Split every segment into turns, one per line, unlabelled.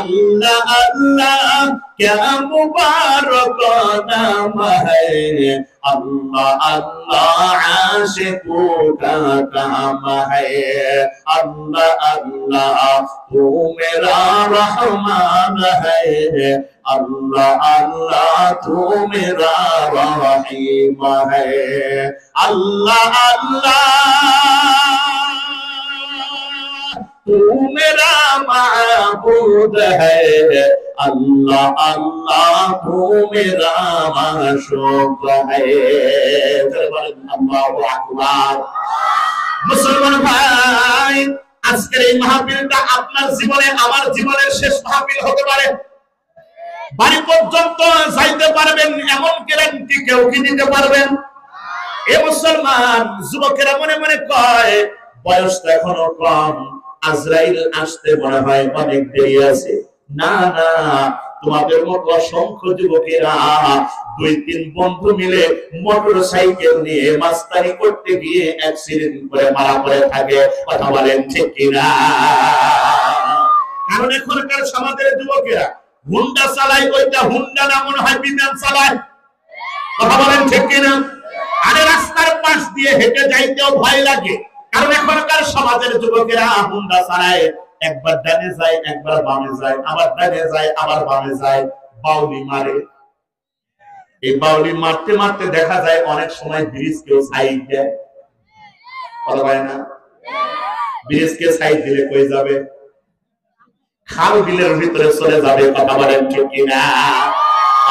अल्लाह अल्लाह क्या मुबारक नाम है, अल्लाह अल्लाह आशिकों का काम है, अल्लाह अल्लाह तू मेरा रहमान है, अल्लाह अल्लाह तू मेरा रहीम है, अल्लाह अल्लाह तू मेरा माबूद है, अल्लाह अल्लाह तू मेरा माशूक है। अल्लाहु আকবার। মুসলমান ভাই, আজকের এই মাহফিলটা আপনার জীবনে আমার জীবনের শেষ মাহফিল হতে পারে। বাড়ি পর্যন্ত যাইতে পারবেন এমন গ্যারান্টি কেউ কি দিতে পারবেন? এ মুসলমান যুবকেরা মনে মনে কয় বয়স তো এখনো কম, আজরাইল আসতে মনে হয় অনেক দেরি আছে। না না, তোমাদের মতো অসংখ্য যুবকেরা 2-3 বন্ধু মিলে মোটর সাইকেল নিয়ে মাস্তানি করতে গিয়ে অ্যাক্সিডেন্ট করে মারা পড়ে থাকে। কথা বলেন ঠিক কিনা? কারণ এখনকার সমাজের যুবকেরা হুন্ডা চালায়, ওইটা হুন্ডা না মনে হয় বিমান চালায়। কথা বলেন ঠিক কিনা? আরে রাস্তার পাশ দিয়ে হেঁটে যাইতেও ভয় লাগে, কারণ এখনকার সমাজের যুবকেরা হুন্ডা চালায়, একবার ডানে যায় একবার বামে যায়, আবার ডানে যায় আবার বামে যায়, বাউলি মারে। এই বাউলি মারতে মারতে দেখা যায় অনেক সময় ব্রিজ কেউ সাইড দেয়। কথা বলে না? ব্রিজ কে সাইড দিলে কই যাবে? খাল বিলের ভিতরে চলে যাবে। কথা বলেন ঠিক কিনা?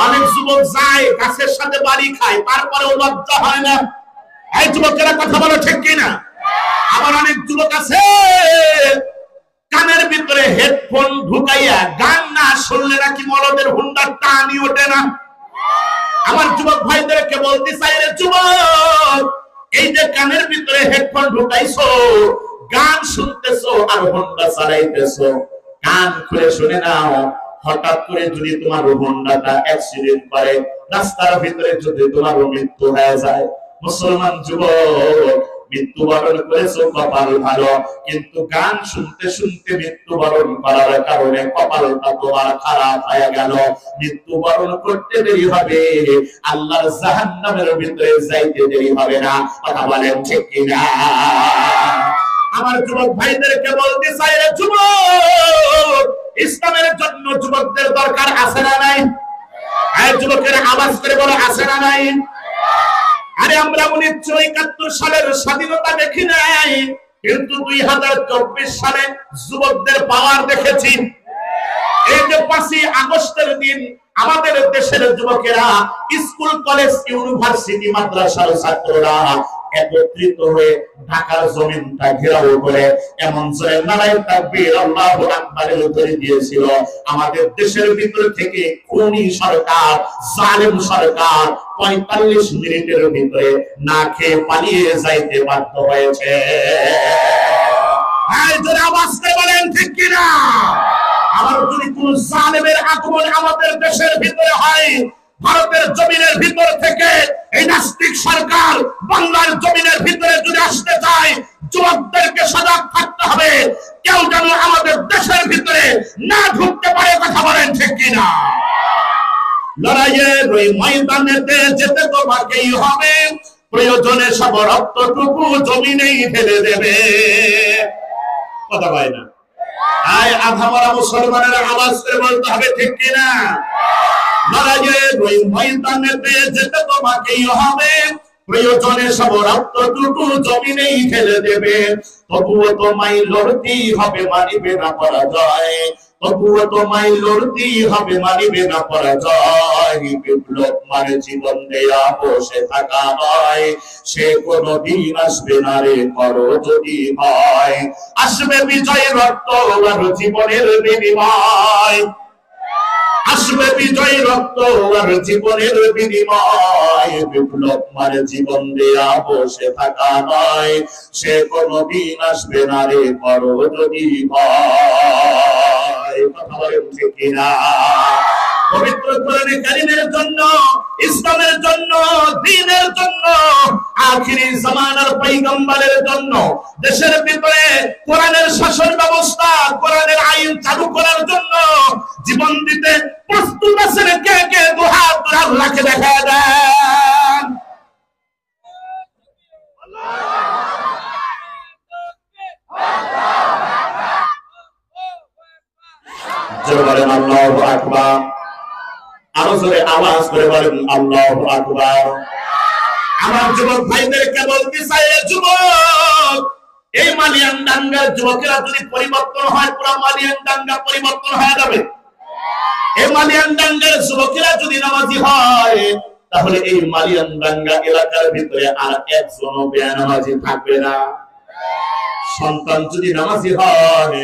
অনেক যুবক যায় গাছের সাথে বাড়ি খায়, তারপরেও লজ্জা হয় না। এই যুবকেরা কথা বলে ঠিক কিনা? আবার অনেক যুবক আছে কানের ভিতরে হেডফোন ঢুকাইয়া গান না শুনলে নাকি মরদের হুন্ডার টানি ওঠে না। আমার যুবক ভাইদেরকে বলতে চাই, রে যুবক, এই যে কানের ভিতরে হেডফোন ঢুকাইছো, গান শুনতেছো আর হুন্ডা চালাইতেছো, কান খুলে শুনে নাও। হঠাৎ করে যদি তোমার হুন্ডাটা অ্যাক্সিডেন্ট করে, রাস্তার ভিতরে যদি তোমার মৃত্যু হয়ে যায়, মুসলমান যুবক, মৃত্যুবরণ করেছো কপাল ভালো, কিন্তু গান শুনতে শুনতে মৃত্যুবরণ করার কারণে কপালটা তোমার খারাপ হয়ে গেল। মৃত্যুবরণ করতে দেরি হবে, আল্লাহর জাহান্নামের ভিতরে যাইতে দেরি হবে না। কথা বলেন ঠিক কিনা? আমার যুবক ভাইদেরকে বলতে চাই, রে যুবক, ইসলামের জন্য যুবকদের দরকার আছে না নাই? এই যুবকের আওয়াজ করে বলো, আছে না নাই? আরে আমরা 1971 সালের স্বাধীনতা দেখি নাই, কিন্তু 2024 সালে যুবকদের পাওয়ার দেখেছি। এই যে 5ই আগস্টের দিন আমাদের দেশের যুবকেরা, স্কুল কলেজ ইউনিভার্সিটি মাদ্রাসার ছাত্ররা একত্রিত হয়ে ঢাকার জমিনটা ঘেরাও করে এমন জয় নারায়ে তাকবীর আল্লাহু আকবারের উত্তরে দিয়েছিল। আমাদের দেশের ভিতর থেকে খুনি সরকার, জালেম সরকার 45 মিনিটের ভিতরে না খেয়ে পালিয়ে যাইতে বাধ্য হয়েছে। এই যে আওয়াজ করে বলেন ঠিক কিনা? আমার যদি কোন জালেমের আগমন আমাদের দেশের ভিতরে হয়, ভারতের জমিনের ভিতর থেকে এই নাস্তিক সরকার বাংলার জমিনের ভিতরে যদি আসতে চায়, যুবকদেরকে সজাগ থাকতে হবে, কেউ যেন আমাদের দেশের ভিতরে না ঢুকতে পারে। কথা বলেন ঠিক কিনা? লড়াইয়ের ওই ময়দানেতে যেতে তোমাকেই হবে, প্রয়োজনে সব রক্তটুকু জমিনেই ঢেলে দেবে। কথা বলে না? আয় আধা মরা মুসলমানের আওয়াজ করে বলতে হবে ঠিক কিনা? লড়াইয়ের ওই ময়দানেতে যেতে তোমাকেই হবে, প্রয়োজনে সব রক্তটুকু জমিনেই ঢেলে দেবে। তবুও তোমায় লড়তেই হবে, মানিবে না পরাজয়। তবুও তোমায় লড়তেই হবে, মানিবে না পরাজয়। বিপ্লব মানে জীবন দেয়া বসে থাকা নয়, সে কোনদিন আসবে না রে করো যদি হয়। আসবে বিজয় রক্ত আর জীবনের বিনিময়, আসবে বিজয় রক্ত আর জীবনের বিনিময়। বিপ্লব মানে জীবন দেয়া বসে থাকা নয়, সে কোনদিন আসবে না রে করো যদি হয়। কথা বলেন ঠিক কিনা? পবিত্র কোরআনে কারীমের জন্য, ইসলামের জন্য, দ্বীনের জন্য, আখিরি জামানার পয়গম্বরের জন্য দেশের ভিতরে কোরআনের শাসন ব্যবস্থা, কোরআনের আইন চালু করার জন্য জীবন দিতে প্রস্তুত আছেন কে কে? দুহাত আল্লাহকে দেখা দেন। জোরে বলেন আল্লাহু আকবার। আরো জোরে আওয়াজ করে বলেন আল্লাহু আকবার। আমার যুবক ভাইদেরকে বলতে চাই, যুবক, এই মালিয়ানডাঙ্গার যুবকেরা যদি পরিবর্তন হয়, পুরো মালিয়ানডাঙ্গা পরিবর্তন হয়ে যাবে। এই মালিয়ানডাঙ্গার যুবকেরা যদি নামাজি হয়, তাহলে এই মালিয়ানডাঙ্গা এলাকার ভিতরে আর একজনও বেনামাজি থাকবে না। সন্তান যদি নামাজি হয়,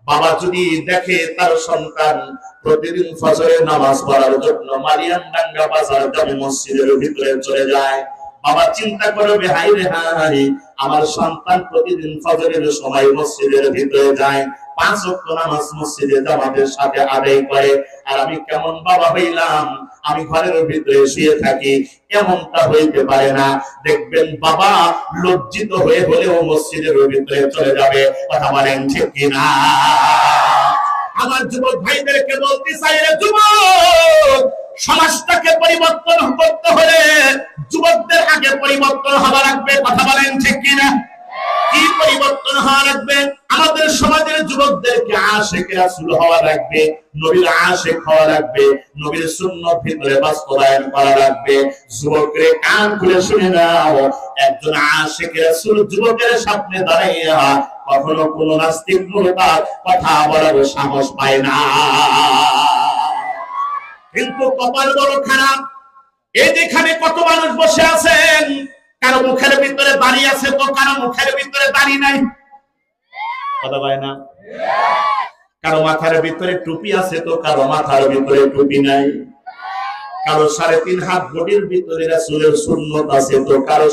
বাবা যদি দেখে তার সন্তান প্রতিদিন ফজরের নামাজ পড়ার জন্য মালিয়ানডাঙ্গা বাজার জামে মসজিদের ভিতরে চলে যায়, বাবা চিন্তা করবে, হাই রে হাই, আমার সন্তান প্রতিদিন ফজরের সময় মসজিদের ভিতরে যায়, 5 ওয়াক্ত নামাজ মসজিদে জামাতের সাথে আদায় করে, আর আমি কেমন বাবা হইলাম, আমি ঘরের ভিতরে শুয়ে থাকি। এমনটা হইতে পারে না। দেখবেন বাবা লজ্জিত হয়ে হলেও মসজিদের ভিতরে চলে যাবে। কথা বলেন ঠিক কিনা? আমার যুবক ভাইদেরকে বলতে চাই, রে যুবক, সমাজটাকে পরিবর্তন করতে হলে যুবকদের আগে পরিবর্তন হওয়া লাগবে। কথা বলেন ঠিক কিনা? কি পরিবর্তন হওয়া লাগবে? আমাদের সমাজের যুবকদেরকে আশিকে রাসূল হওয়া লাগবে, নবীর আশিক হওয়া লাগবে, নবীর সুন্নাত ভিতরে বাস্তবায়ন করা লাগবে। যুবকরে কান খুলে শুনে নাও, একজন আশিক রাসূল যুবকের সামনে দাঁড়াইয়া কখনো কোন নাস্তিক মুরতাদ কথা বলার সাহস পায় না। কিন্তু কপাল বড় খারাপ, এই যেখানে কত মানুষ বসে আছেন, কারো মুখের ভিতরে দাড়ি আছে তো কারো মুখের ভিতরে দাড়ি নাই। কথা বলে না? কারো মাথার ভিতরে টুপি আছে তো কারো মাথার ভিতরে টুপি নাই। কারো 3.5 হাত বডির ভিতরে রাসূলের সুন্নাত আছে তো কারো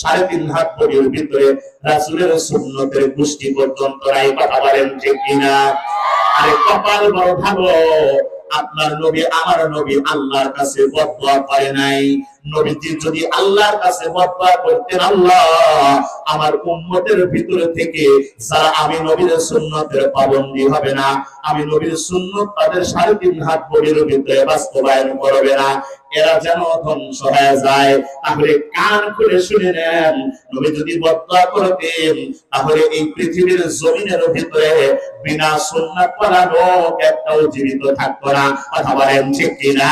3.5 হাত বডির ভিতরে রাসূলের সুন্নাতের গোষ্ঠী পর্যন্ত নাই। কথা বলেন ঠিক কিনা? আরে কপাল বড় ভালো, আপনার নবী আমার নবী আল্লাহর কাছে বদদুয়া করে নাই। নবীজি যদি আল্লাহর কাছে বদদুয়া করতেন, আল্লাহ আমার উম্মতের ভিতর থেকে যারা আমি নবীর সুন্নতের পাবন্দী হবে না, আমি নবীর সুন্নত তাদের 3.5 হাত বডির ভিতরে বাস্তবায়ন করবে না, এরা যেন ধ্বংস হয়ে যায়। তাহলে কান খুলে শুনে নেন, নবী যদি বদদুয়া করতেন তাহলে এই পৃথিবীর জমিনের ভিতরে বিনা সুন্নাত পড়া লোক একটাও জীবিত থাকতো না। কথা বলেন ঠিক কিনা?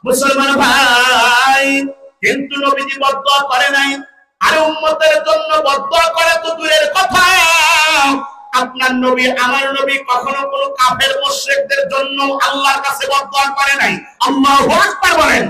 মুসলমান ভাই, কিন্তু নবীজি বদদুয়া করে নাই, আর উম্মতের জন্য বদদুয়া করে তো দূরের কথা, আপনার নবী আমার নবী কখনো কোনো কাফের মুশরিকদের জন্য আল্লাহর কাছে বদদুয়া করে নাই। আল্লাহু আকবার বলেন।